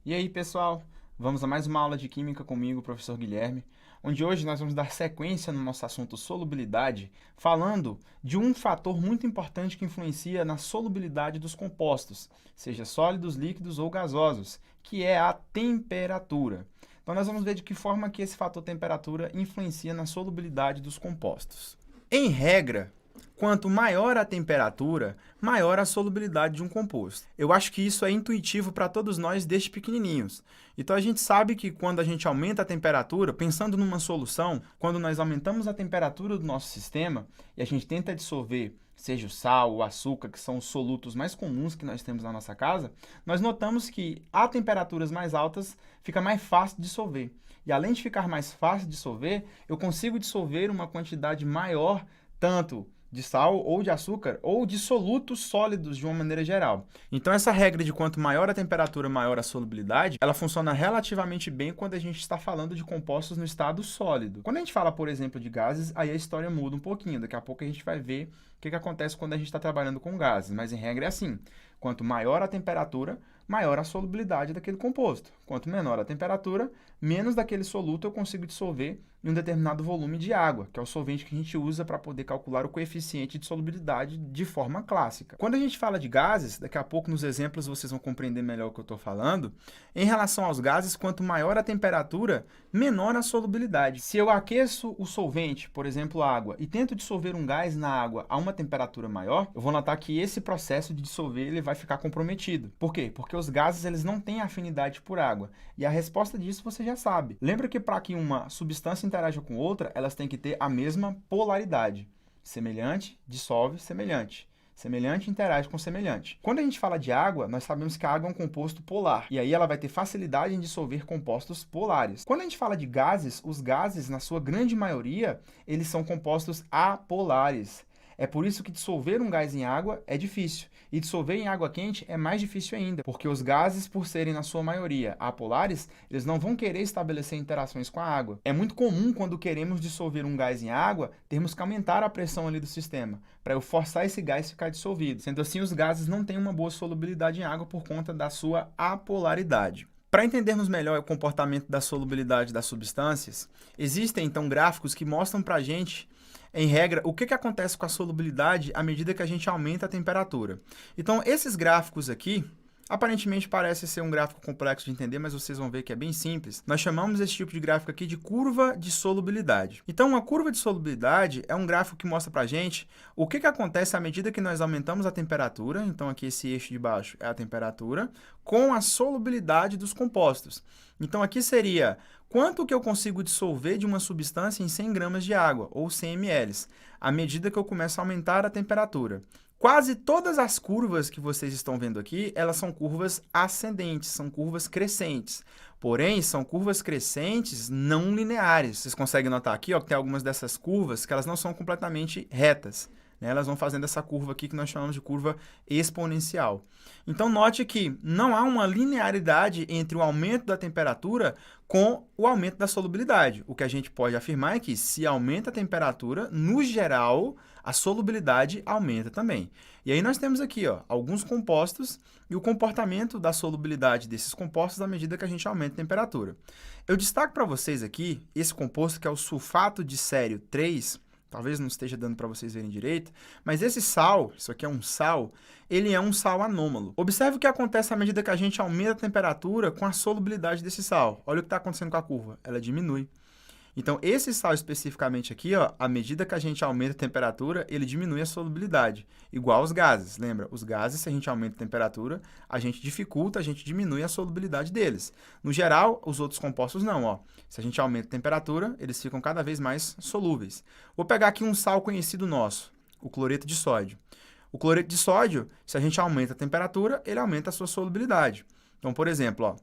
E aí, pessoal? Vamos a mais uma aula de Química comigo, professor Guilherme, onde hoje nós vamos dar sequência no nosso assunto solubilidade, falando de um fator muito importante que influencia na solubilidade dos compostos, seja sólidos, líquidos ou gasosos, que é a temperatura. Então, nós vamos ver de que forma que esse fator temperatura influencia na solubilidade dos compostos. Em regra, quanto maior a temperatura, maior a solubilidade de um composto. Eu acho que isso é intuitivo para todos nós desde pequenininhos. Então a gente sabe que quando a gente aumenta a temperatura, pensando numa solução, quando nós aumentamos a temperatura do nosso sistema e a gente tenta dissolver, seja o sal, o açúcar, que são os solutos mais comuns que nós temos na nossa casa, nós notamos que a temperaturas mais altas fica mais fácil de dissolver. E além de ficar mais fácil de dissolver, eu consigo dissolver uma quantidade maior, tanto de sal ou de açúcar ou de solutos sólidos de uma maneira geral. Então essa regra de quanto maior a temperatura, maior a solubilidade, ela funciona relativamente bem quando a gente está falando de compostos no estado sólido. Quando a gente fala, por exemplo, de gases, aí a história muda um pouquinho. Daqui a pouco a gente vai ver o que acontece quando a gente está trabalhando com gases, mas em regra é assim. Quanto maior a temperatura, maior a solubilidade daquele composto. Quanto menor a temperatura, menos daquele soluto eu consigo dissolver em um determinado volume de água, que é o solvente que a gente usa para poder calcular o coeficiente de solubilidade de forma clássica. Quando a gente fala de gases, daqui a pouco nos exemplos vocês vão compreender melhor o que eu estou falando, em relação aos gases, quanto maior a temperatura, menor a solubilidade. Se eu aqueço o solvente, por exemplo, a água, e tento dissolver um gás na água a uma temperatura maior, eu vou notar que esse processo de dissolver ele vai ficar comprometido. Por quê? Porque os gases eles não têm afinidade por água. E a resposta disso você já sabe. Lembra que para que uma substância interaja com outra, elas têm que ter a mesma polaridade. Semelhante, dissolve, semelhante. Semelhante interage com semelhante. Quando a gente fala de água, nós sabemos que a água é um composto polar. E aí ela vai ter facilidade em dissolver compostos polares. Quando a gente fala de gases, os gases, na sua grande maioria, eles são compostos apolares. É por isso que dissolver um gás em água é difícil. E dissolver em água quente é mais difícil ainda, porque os gases, por serem na sua maioria apolares, eles não vão querer estabelecer interações com a água. É muito comum, quando queremos dissolver um gás em água, termos que aumentar a pressão ali do sistema, para eu forçar esse gás a ficar dissolvido. Sendo assim, os gases não têm uma boa solubilidade em água por conta da sua apolaridade. Para entendermos melhor o comportamento da solubilidade das substâncias, existem então gráficos que mostram para a gente, em regra, o que acontece com a solubilidade à medida que a gente aumenta a temperatura. Então, esses gráficos aqui, aparentemente parece ser um gráfico complexo de entender, mas vocês vão ver que é bem simples. Nós chamamos esse tipo de gráfico aqui de curva de solubilidade. Então, uma curva de solubilidade é um gráfico que mostra para a gente o que acontece à medida que nós aumentamos a temperatura. Então, aqui esse eixo de baixo é a temperatura, com a solubilidade dos compostos. Então, aqui seria quanto que eu consigo dissolver de uma substância em 100 gramas de água, ou 100 ml, à medida que eu começo a aumentar a temperatura. Quase todas as curvas que vocês estão vendo aqui, elas são curvas ascendentes, são curvas crescentes. Porém, são curvas crescentes não lineares. Vocês conseguem notar aqui ó, que tem algumas dessas curvas que elas não são completamente retas. Né? Elas vão fazendo essa curva aqui que nós chamamos de curva exponencial. Então, note que não há uma linearidade entre o aumento da temperatura com o aumento da solubilidade. O que a gente pode afirmar é que, se aumenta a temperatura, no geral, a solubilidade aumenta também. E aí nós temos aqui ó, alguns compostos e o comportamento da solubilidade desses compostos à medida que a gente aumenta a temperatura. Eu destaco para vocês aqui esse composto que é o sulfato de sério 3, talvez não esteja dando para vocês verem direito, mas esse sal, isso aqui é um sal, ele é um sal anômalo. Observe o que acontece à medida que a gente aumenta a temperatura com a solubilidade desse sal. Olha o que está acontecendo com a curva, ela diminui. Então, esse sal especificamente aqui, ó, à medida que a gente aumenta a temperatura, ele diminui a solubilidade, igual aos gases. Lembra? Os gases, se a gente aumenta a temperatura, a gente dificulta, a gente diminui a solubilidade deles. No geral, os outros compostos não, ó. Se a gente aumenta a temperatura, eles ficam cada vez mais solúveis. Vou pegar aqui um sal conhecido nosso, o cloreto de sódio. O cloreto de sódio, se a gente aumenta a temperatura, ele aumenta a sua solubilidade. Então, por exemplo, ó,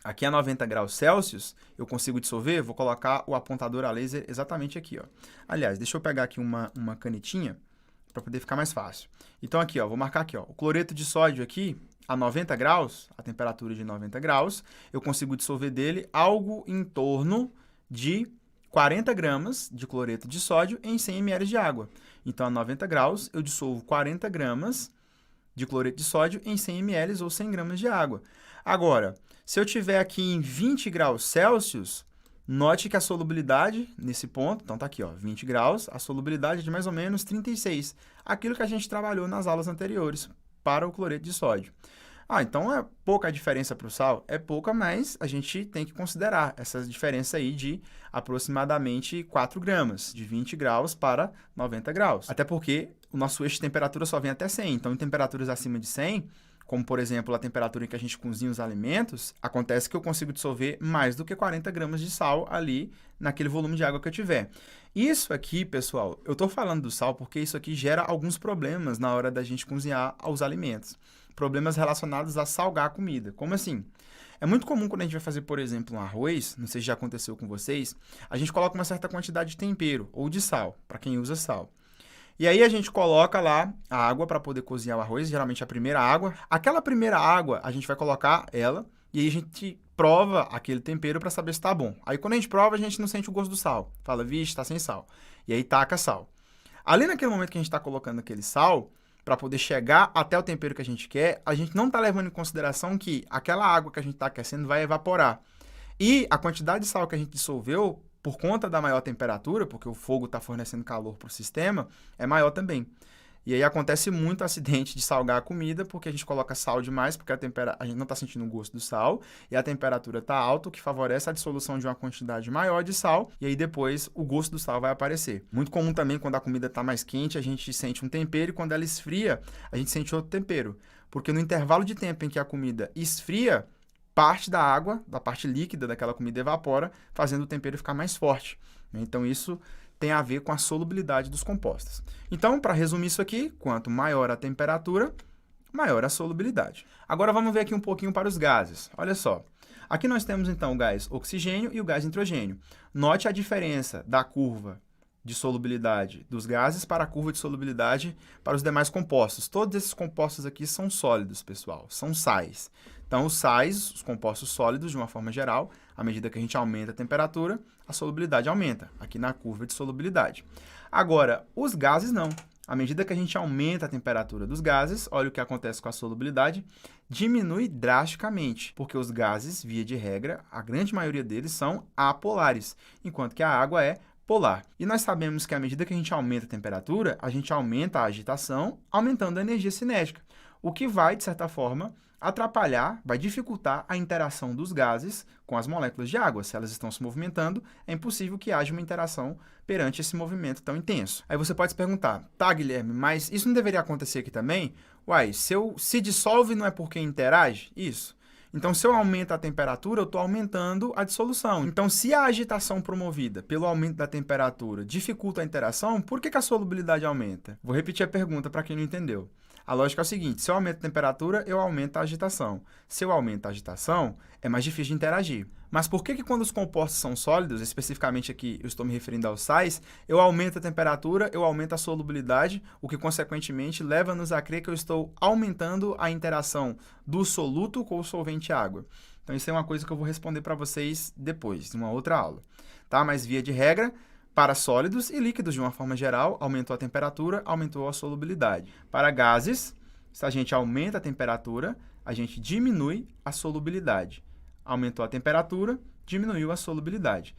aqui a 90 graus Celsius, eu consigo dissolver, vou colocar o apontador a laser exatamente aqui. Ó. Aliás, deixa eu pegar aqui uma canetinha para poder ficar mais fácil. Então aqui, ó, vou marcar aqui, ó, o cloreto de sódio aqui, a 90 graus, a temperatura de 90 graus, eu consigo dissolver dele algo em torno de 40 gramas de cloreto de sódio em 100 ml de água. Então, a 90 graus, eu dissolvo 40 gramas de cloreto de sódio em 100 ml ou 100 gramas de água. Agora, Se eu tiver aqui em 20 graus Celsius, note que a solubilidade, nesse ponto, então tá aqui, ó, 20 graus, a solubilidade é de mais ou menos 36, aquilo que a gente trabalhou nas aulas anteriores para o cloreto de sódio. Então é pouca a diferença para o sal? É pouca, mas a gente tem que considerar essa diferença aí de aproximadamente 4 gramas, de 20 graus para 90 graus. Até porque o nosso eixo de temperatura só vem até 100, então em temperaturas acima de 100, como por exemplo a temperatura em que a gente cozinha os alimentos, acontece que eu consigo dissolver mais do que 40 gramas de sal ali naquele volume de água que eu tiver. Isso aqui, pessoal, eu estou falando do sal porque isso aqui gera alguns problemas na hora da gente cozinhar os alimentos. Problemas relacionados a salgar a comida. Como assim? É muito comum quando a gente vai fazer, por exemplo, um arroz, não sei se já aconteceu com vocês, a gente coloca uma certa quantidade de tempero ou de sal, para quem usa sal. E aí a gente coloca lá a água para poder cozinhar o arroz, geralmente a primeira água. Aquela primeira água, a gente vai colocar ela e aí a gente prova aquele tempero para saber se está bom. Aí quando a gente prova, a gente não sente o gosto do sal. Fala, vixe, está sem sal. E aí taca sal. Ali naquele momento que a gente está colocando aquele sal, para poder chegar até o tempero que a gente quer, a gente não está levando em consideração que aquela água que a gente está aquecendo vai evaporar. E a quantidade de sal que a gente dissolveu, por conta da maior temperatura, porque o fogo está fornecendo calor para o sistema, é maior também. E aí acontece muito acidente de salgar a comida, porque a gente coloca sal demais, porque a gente não está sentindo o gosto do sal, e a temperatura está alta, o que favorece a dissolução de uma quantidade maior de sal, e aí depois o gosto do sal vai aparecer. Muito comum também, quando a comida está mais quente, a gente sente um tempero, e quando ela esfria, a gente sente outro tempero. Porque no intervalo de tempo em que a comida esfria, parte da água, da parte líquida daquela comida evapora, fazendo o tempero ficar mais forte. Então isso tem a ver com a solubilidade dos compostos. Então, para resumir isso aqui, quanto maior a temperatura, maior a solubilidade. Agora vamos ver aqui um pouquinho para os gases. Olha só. Aqui nós temos então o gás oxigênio e o gás nitrogênio. Note a diferença da curva de solubilidade dos gases para a curva de solubilidade para os demais compostos. Todos esses compostos aqui são sólidos, pessoal, são sais. Então, os sais, os compostos sólidos, de uma forma geral, à medida que a gente aumenta a temperatura, a solubilidade aumenta, aqui na curva de solubilidade. Agora, os gases não. À medida que a gente aumenta a temperatura dos gases, olha o que acontece com a solubilidade, diminui drasticamente, porque os gases, via de regra, a grande maioria deles são apolares, enquanto que a água é polar. E nós sabemos que à medida que a gente aumenta a temperatura, a gente aumenta a agitação, aumentando a energia cinética, o que vai, de certa forma, atrapalhar, vai dificultar a interação dos gases com as moléculas de água. Se elas estão se movimentando, é impossível que haja uma interação perante esse movimento tão intenso. Aí você pode se perguntar, tá, Guilherme, mas isso não deveria acontecer aqui também? Uai, se dissolve não é porque interage? Isso. Então, se eu aumento a temperatura, eu estou aumentando a dissolução. Então, se a agitação promovida pelo aumento da temperatura dificulta a interação, por que a solubilidade aumenta? Vou repetir a pergunta para quem não entendeu. A lógica é o seguinte, se eu aumento a temperatura, eu aumento a agitação. Se eu aumento a agitação, é mais difícil de interagir. Mas por que quando os compostos são sólidos, especificamente aqui eu estou me referindo aos sais, eu aumento a temperatura, eu aumento a solubilidade, o que consequentemente leva-nos a crer que eu estou aumentando a interação do soluto com o solvente água. Então isso é uma coisa que eu vou responder para vocês depois, em uma outra aula. Tá? Mas via de regra, para sólidos e líquidos, de uma forma geral, aumentou a temperatura, aumentou a solubilidade. Para gases, se a gente aumenta a temperatura, a gente diminui a solubilidade. Aumentou a temperatura, diminuiu a solubilidade.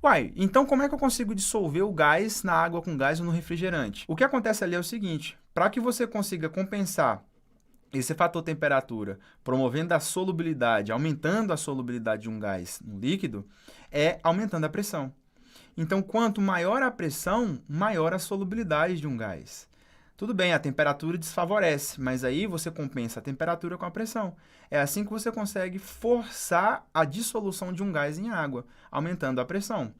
Uai, então como é que eu consigo dissolver o gás na água com gás ou no refrigerante? O que acontece ali é o seguinte, para que você consiga compensar esse fator temperatura, promovendo a solubilidade, aumentando a solubilidade de um gás no líquido, é aumentando a pressão. Então, quanto maior a pressão, maior a solubilidade de um gás. Tudo bem, a temperatura desfavorece, mas aí você compensa a temperatura com a pressão. É assim que você consegue forçar a dissolução de um gás em água, aumentando a pressão.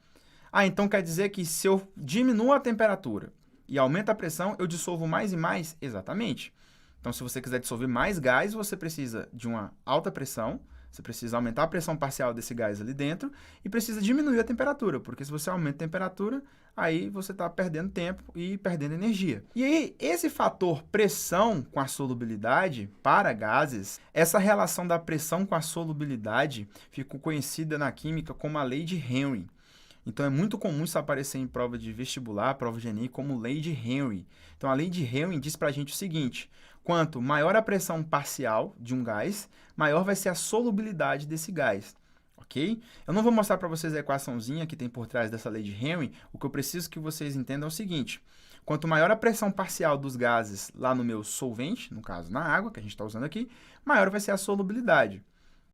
Então quer dizer que se eu diminuo a temperatura e aumento a pressão, eu dissolvo mais e mais? Exatamente. Então, se você quiser dissolver mais gás, você precisa de uma alta pressão, você precisa aumentar a pressão parcial desse gás ali dentro e precisa diminuir a temperatura, porque se você aumenta a temperatura, aí você está perdendo tempo e perdendo energia. E aí, esse fator pressão com a solubilidade para gases, essa relação da pressão com a solubilidade ficou conhecida na química como a lei de Henry. Então, é muito comum isso aparecer em prova de vestibular, prova de Enem, como lei de Henry. Então, a lei de Henry diz para a gente o seguinte, quanto maior a pressão parcial de um gás, maior vai ser a solubilidade desse gás. Ok? Eu não vou mostrar para vocês a equaçãozinha que tem por trás dessa lei de Henry. O que eu preciso que vocês entendam é o seguinte. Quanto maior a pressão parcial dos gases lá no meu solvente, no caso na água, que a gente está usando aqui, maior vai ser a solubilidade.